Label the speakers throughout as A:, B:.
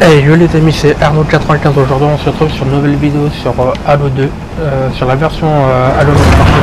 A: Hey yo les amis, c'est Arnaud95. Aujourd'hui on se retrouve sur une nouvelle vidéo sur Halo 2, sur la version Halo Master.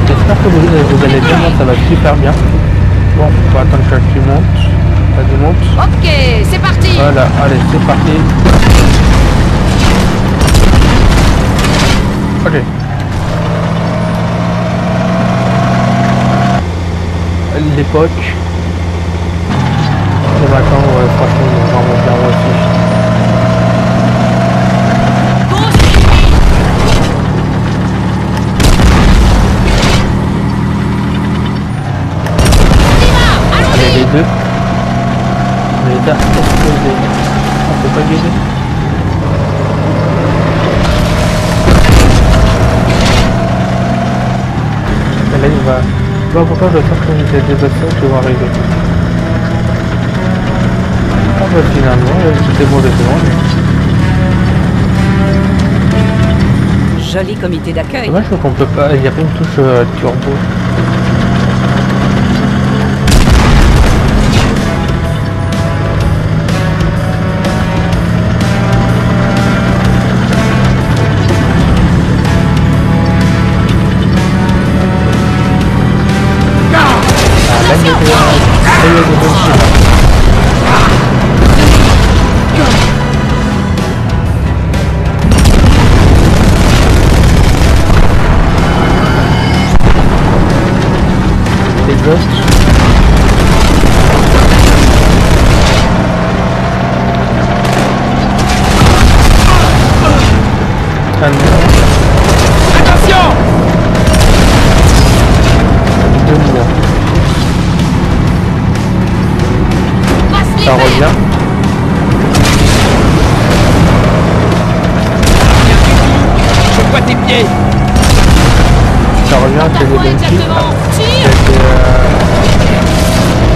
A: J'espère que vous allez bien, moi ça va super bien. Bon, on va attendre que tu montes, ça démonte.
B: Ok, c'est parti.
A: Voilà, allez c'est parti. Ok. L'époque. Les vacances, ouais, franchement, ils vont vraiment bien aussi. Allez, les deux. Les deux explosés. On peut pas guider. Et là, il va... Je vois pourquoi je sens que j'ai des vaccins qui vont arriver. Ah bah finalement, c'était bon de secondes.
B: Joli comité d'accueil.
A: Dommage qu'on peut pas, il n'y a pas une touche turbo.
B: Attention!
A: Ça revient.
B: Je vois tes pieds.
A: Ça revient, c'est les benches.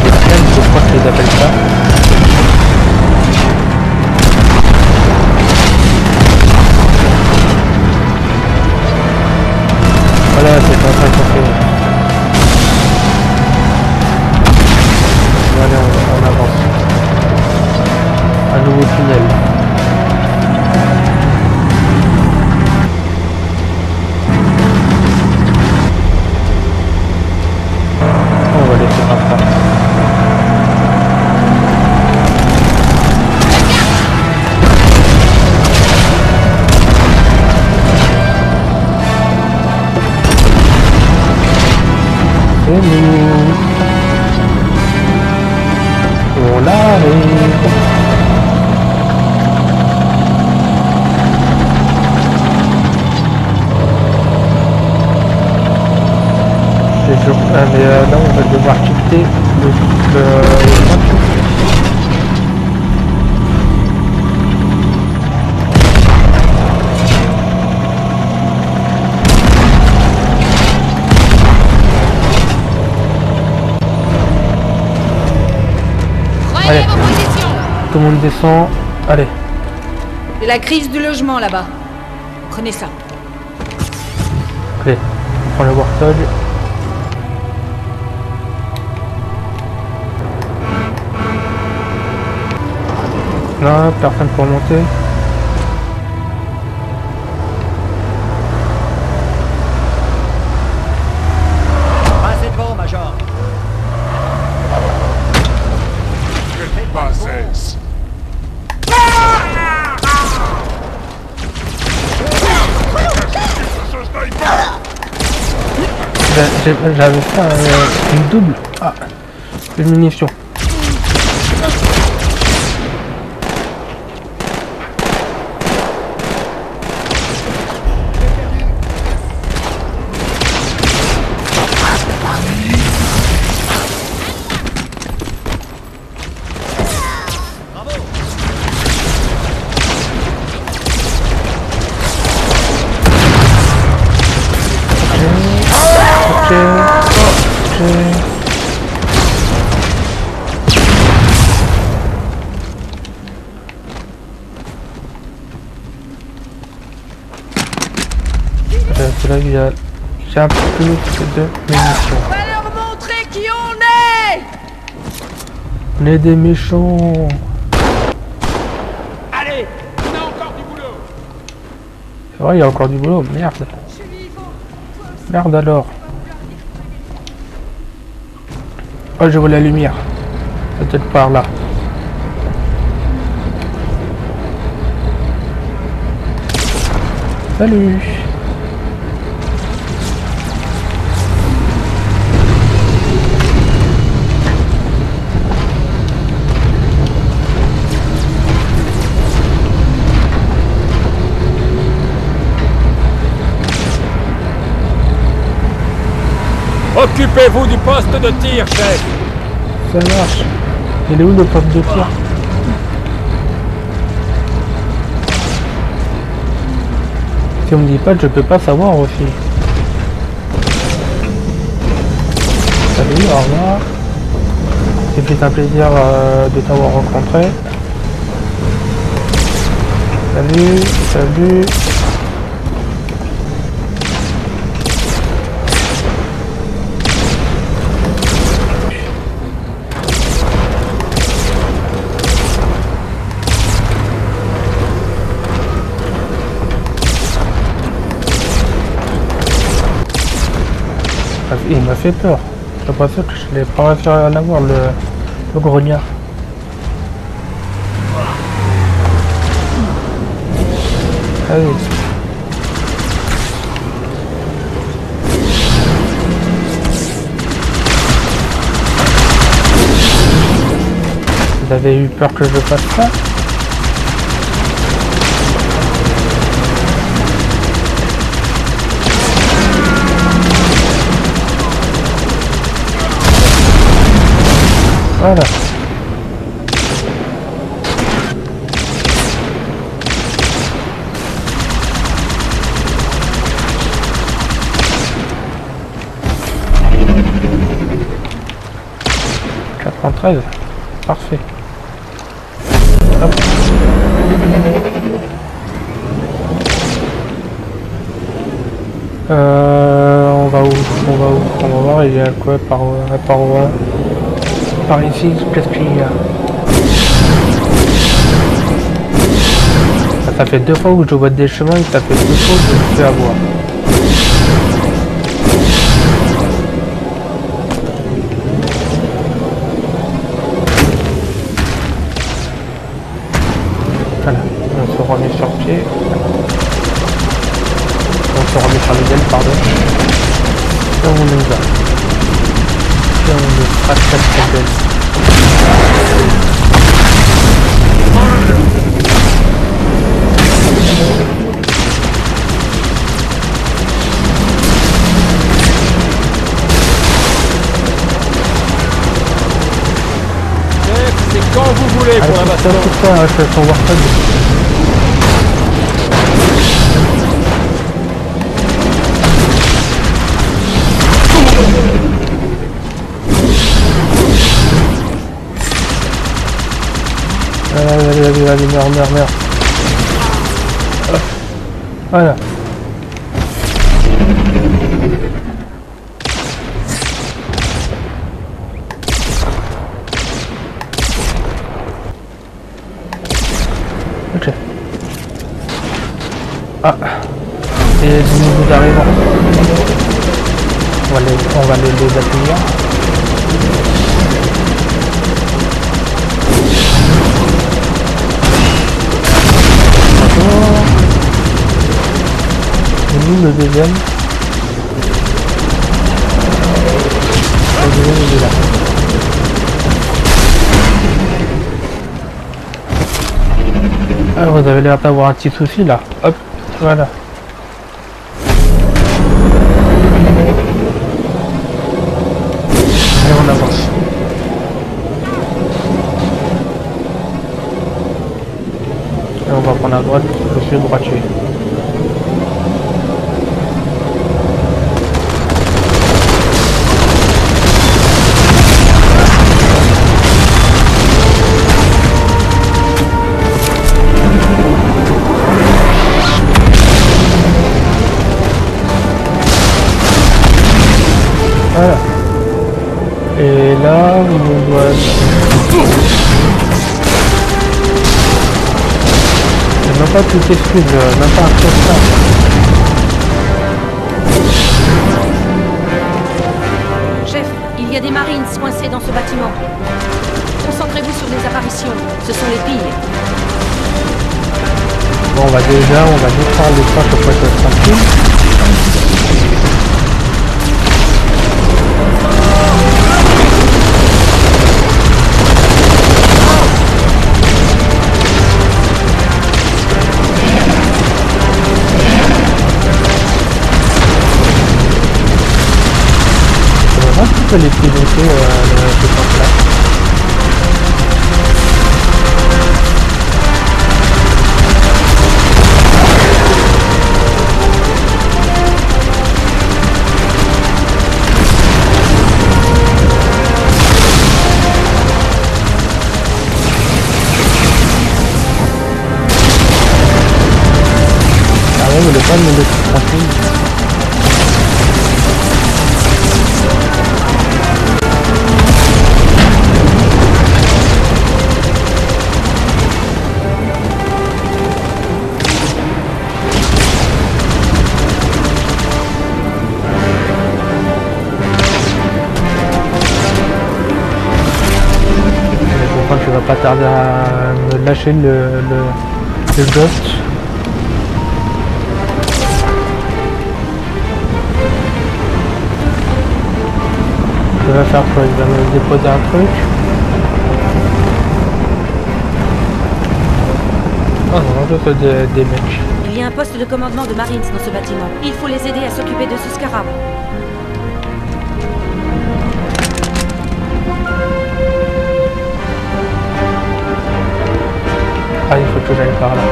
A: Les scans, je crois qu'ils appellent ça. Voilà, c'est en train de sortir. Allez, on avance. Un nouveau tunnel. On va laisser comme ça. C'est nous. On arrive. Mais là on va devoir quitter le
B: Prenez vos positions.
A: tout le monde descend. Allez.
B: C'est la crise du logement là-bas. Prenez ça.
A: Allez. On prend le Warthog. Non, personne pour monter.
C: Passez devant, Major.
D: Passes.
A: J'avais fait une double. Ah, une munition. C'est là qu'il y a J'ai un peu de munitions.
B: On va leur montrer qui on est.
A: On est des méchants. Ouais, il y a encore du boulot, merde. Merde alors. Oh, je vois la lumière. Peut-être par là. Salut.
C: Occupez-vous du poste de tir, chef.
A: Ça marche. Il est où le poste de tir? Si on me dit pas, je peux pas savoir aussi. Salut, au revoir. C'est un plaisir de t'avoir rencontré. Salut, salut. Il m'a fait peur. J'ai pas sûr que je l'ai pas réussi à l'avoir, le grognard. Allez. Vous avez eu peur que je fasse ça? Voilà. .13, parfait. Hop. On va où? On va voir, il y a quoi par ici, qu'est-ce qu'il y a? Ça fait 2 fois que je vois des chemins et ça fait 2 fois que je me fais avoir. Voilà, on se remet sur pied. On se remet sur les ailes, pardon. Et on y va. Et on le fracasse la belle.
C: C'est quand vous voulez pour la baston.
A: C'est ça, je fais son Warthog. Allez, meurs. Voilà. Ok. Ah. Et des nouveaux arrivants. On va les accueillir. Le deuxième. Le deuxième il est là. Alors vous avez l'air d'avoir un petit souci là. Hop, voilà. Et on avance. Et on va prendre à droite, je suis droitier. Voilà. Et là, on doit... Même pas toutes excuses, même pas un ça.
B: Chef, il y a des Marines coincés dans ce bâtiment. Concentrez-vous sur les apparitions, ce sont les pires.
A: Bon, on va défendre les points pour être tranquille. On peut les piloter ce temps-là. Ah ouais, mais le pas de me laisser tranquille. Je vais pas tarder à me lâcher le ghost. Je vais faire quoi? Il va me déposer un truc. Oh non, je fais des mecs.
B: Il y a un poste de commandement de Marines dans ce bâtiment. Il faut les aider à s'occuper de ce scarab.
A: Ah, il faut que j'aille par là.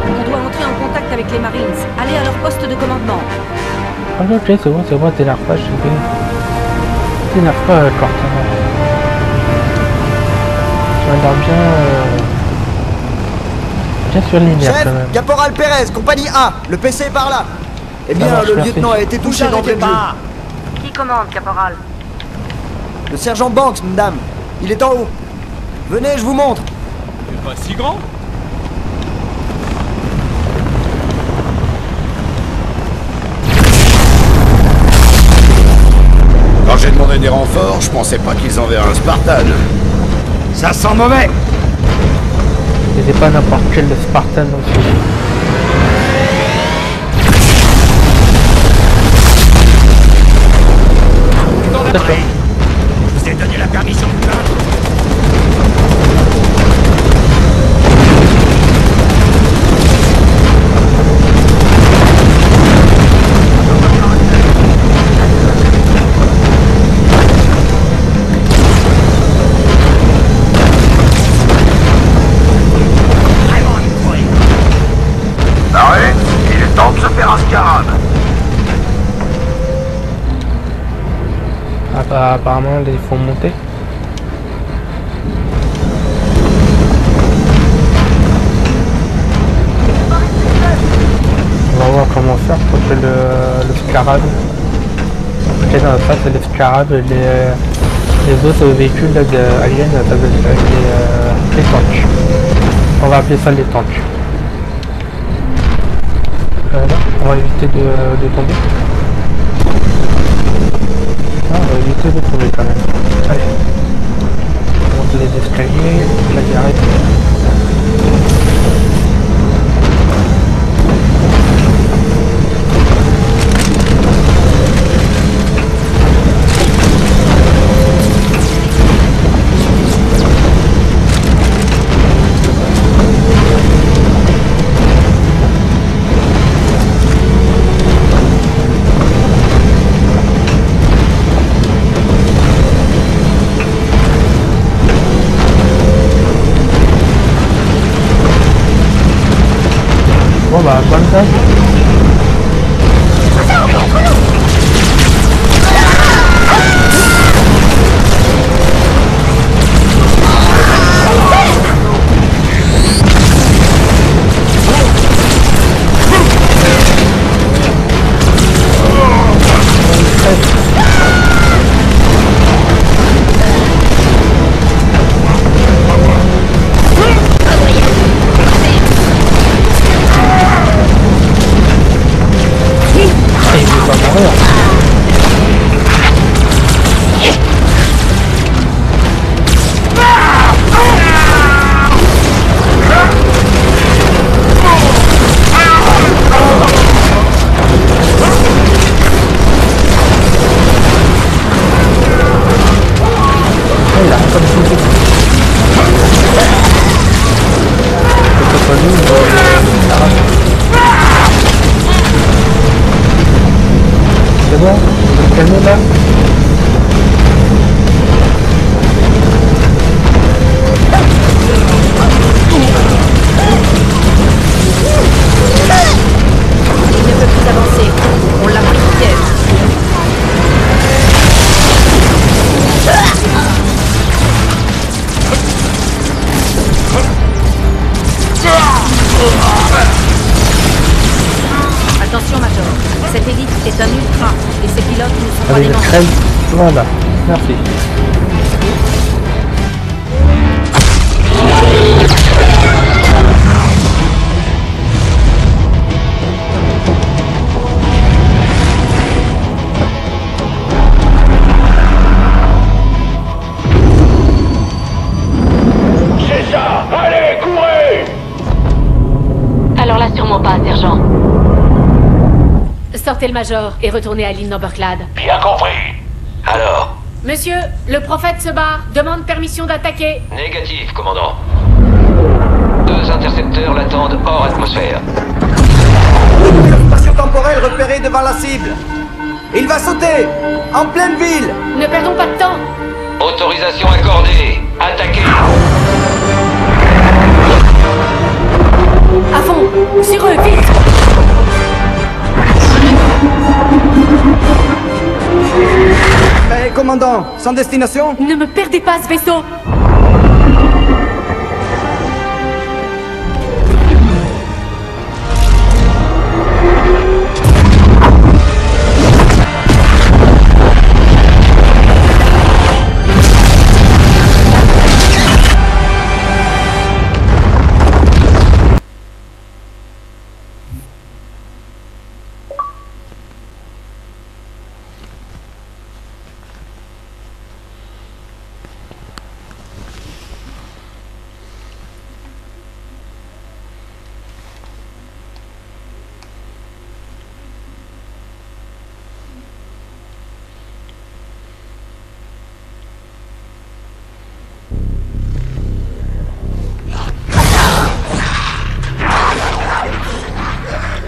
B: On doit entrer en contact avec les Marines. Allez à leur poste de commandement.
A: Ah ok, c'est bon, t'énerve pas, je sais pas. T'énerve pas, Cortana. Tu m'as l'air bien sur l'hiver
D: Chef,
A: quand même.
D: Caporal Pérez, compagnie A, le PC est par là. Eh bien,
A: marche,
D: le
A: merci.
D: lieutenant a été touché d'entrée de jeu.
B: Qui commande, caporal?
D: Le sergent Banks, madame. Il est en haut. Venez, je vous montre.
C: C'est pas si grand.
E: Quand j'ai demandé des renforts, je pensais pas qu'ils enverraient un Spartan.
C: Ça sent mauvais.
A: C'était pas n'importe quel Spartan aussi. D'accord.
C: Je vous ai donné la permission de plaindre.
E: Arrête, il est temps de se faire un scarab.
A: Ah bah apparemment il faut monter. On va voir comment faire pour que le scarab. Ok, dans la face c'est le scarab et les autres véhicules là, de Alien ça veut dire les tanks. On va appeler ça les tanks. Là, on va éviter de tomber. Ah, on va éviter de tomber quand même. Allez. On monte les escaliers, là il arrête. Bon bah bonne tâche. C'est bon, vous êtes calmé là?
B: Il ne peut plus avancer. On l'a pris au piège. Attention, Major. Cette élite est un ultra et ses pilotes ne sont pas
A: Allez,
B: des
A: je
B: mensonges.
A: crève. Voilà, merci.
E: C'est ça! Allez, courez!
B: Alors là, sûrement pas, sergent. Sortez le Major et retournez à l'île Numberclad.
E: Bien compris. Alors?
B: Monsieur, le prophète se barre. Demande permission d'attaquer.
F: Négatif, commandant. 2 intercepteurs l'attendent hors atmosphère.
D: Spatio-temporel repéré devant la cible. Il va sauter! En pleine ville!
B: Ne perdons pas de temps.
F: Autorisation accordée. Attaquez.
B: À fond. Sur eux, vite.
D: Mais commandant, sans destination?
B: Ne me perdez pas ce vaisseau.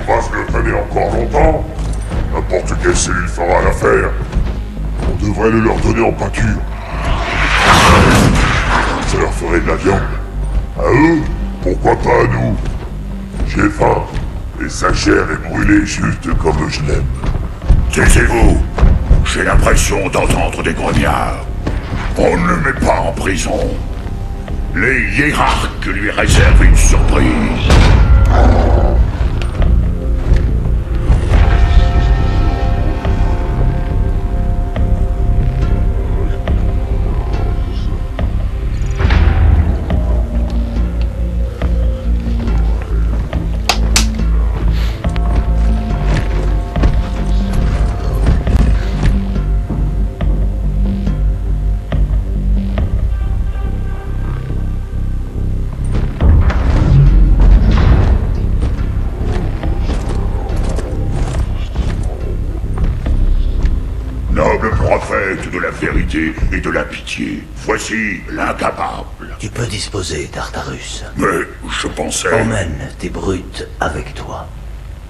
G: On va se le traîner encore longtemps. N'importe quelle cellule fera l'affaire. On devrait le leur donner en pâture. Ça leur ferait de la viande. À eux, pourquoi pas à nous? J'ai faim. Et sa chair est brûlée juste comme je l'aime.
H: Taisez-vous. J'ai l'impression d'entendre des grognards. On ne le met pas en prison. Les hiérarques lui réservent une surprise. Noble prophète de la vérité et de la pitié, voici l'incapable.
I: Tu peux disposer, Tartarus.
H: Mais je pensais...
I: Emmène tes brutes avec toi.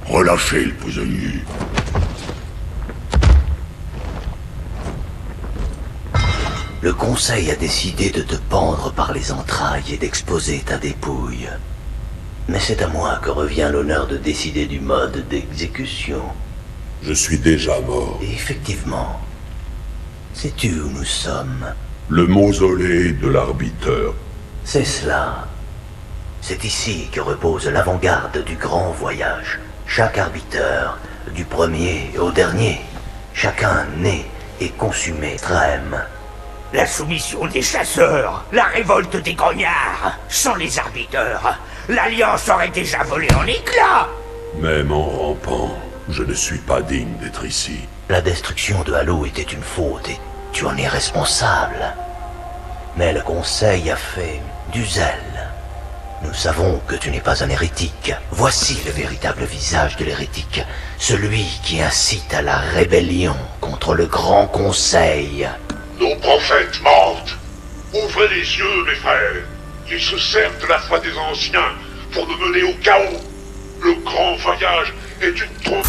H: Relâchez le prisonnier.
I: Le conseil a décidé de te pendre par les entrailles et d'exposer ta dépouille. Mais c'est à moi que revient l'honneur de décider du mode d'exécution.
G: Je suis déjà mort.
I: Et effectivement, sais-tu où nous sommes?
G: Le mausolée de l'arbiteur.
I: C'est cela. C'est ici que repose l'avant-garde du grand voyage. Chaque arbiteur, du premier au dernier, chacun né et consumé extrême.
J: La soumission des chasseurs, la révolte des grognards. Sans les arbiteurs, l'Alliance aurait déjà volé en éclats.
G: Même en rampant, je ne suis pas digne d'être ici.
I: La destruction de Halo était une faute et tu en es responsable. Mais le Conseil a fait du zèle. Nous savons que tu n'es pas un hérétique. Voici le véritable visage de l'hérétique. Celui qui incite à la rébellion contre le Grand Conseil.
G: Nos prophètes mentent. Ouvrez les yeux, mes frères. Ils se servent de la foi des anciens
H: pour nous mener au chaos. Le grand voyage est une trompe.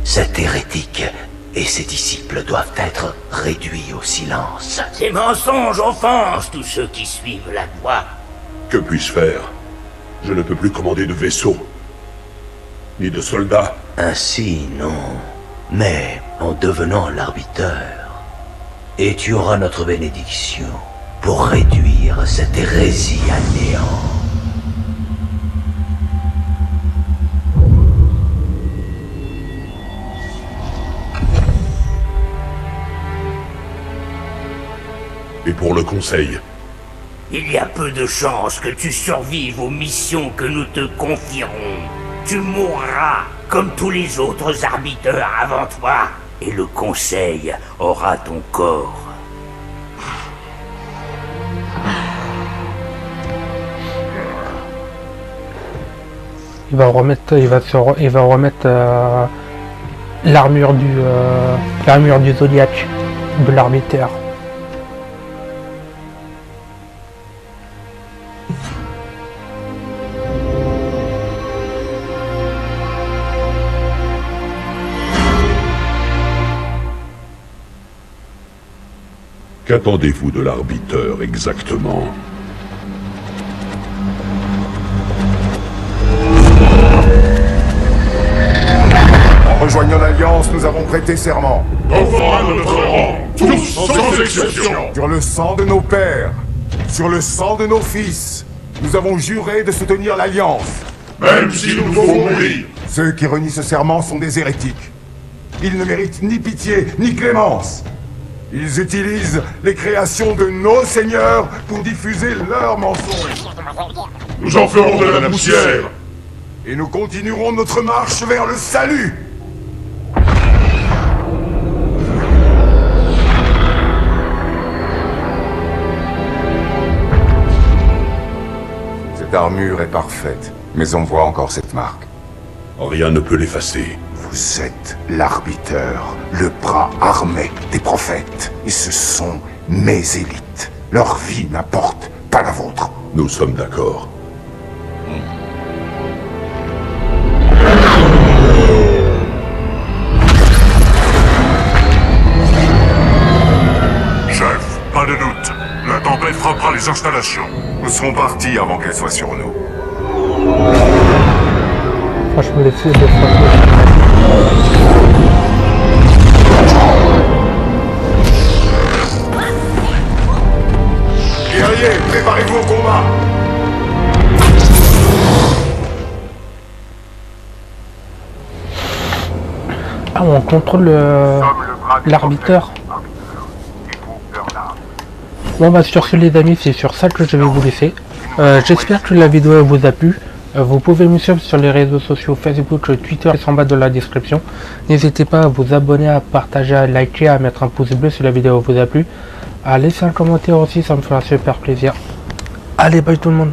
I: Cet hérétique et ses disciples doivent être réduits au silence.
J: Ces mensonges offensent tous ceux qui suivent la voie.
H: Que puis-je faire? Je ne peux plus commander de vaisseau. Ni de soldats.
I: Ainsi, non. Mais en devenant l'arbiteur, et tu auras notre bénédiction pour réduire cette hérésie à néant.
H: Et pour le conseil?
J: Il y a peu de chances que tu survives aux missions que nous te confierons. Tu mourras comme tous les autres arbiteurs avant toi, et le conseil aura ton corps.
A: Il va remettre l'armure du Zodiac de l'arbiteur.
H: Qu'attendez-vous de l'arbiteur exactement?
K: En rejoignant l'Alliance, nous avons prêté serment.
H: Devant à notre rang, tous sans exception.
K: Sur le sang de nos pères, sur le sang de nos fils, nous avons juré de soutenir l'Alliance.
H: Même s'il nous faut mourir.
K: Ceux qui renient ce serment sont des hérétiques. Ils ne méritent ni pitié, ni clémence. Ils utilisent les créations de nos seigneurs pour diffuser leurs mensonges.
H: Nous en ferons de la poussière.
K: Et nous continuerons notre marche vers le salut. Cette armure est parfaite, mais on voit encore cette marque.
H: Rien ne peut l'effacer.
K: Vous êtes l'arbiteur, le bras armé des prophètes. Et ce sont mes élites. Leur vie n'importe pas la vôtre.
H: Nous sommes d'accord.
K: Chef, pas de doute. La tempête frappera les installations. Nous serons partis avant qu'elle soit sur nous.
A: Franchement, les
K: Guerriers, préparez-vous au combat.
A: Ah, on contrôle l'arbiteur. Bon bah sur ce les amis, c'est sur ça que je vais vous laisser. J'espère que la vidéo vous a plu. Vous pouvez me suivre sur les réseaux sociaux Facebook, Twitter, en bas de la description. N'hésitez pas à vous abonner, à partager, à liker, à mettre un pouce bleu si la vidéo vous a plu. À laisser un commentaire aussi, ça me fera super plaisir. Allez, bye tout le monde.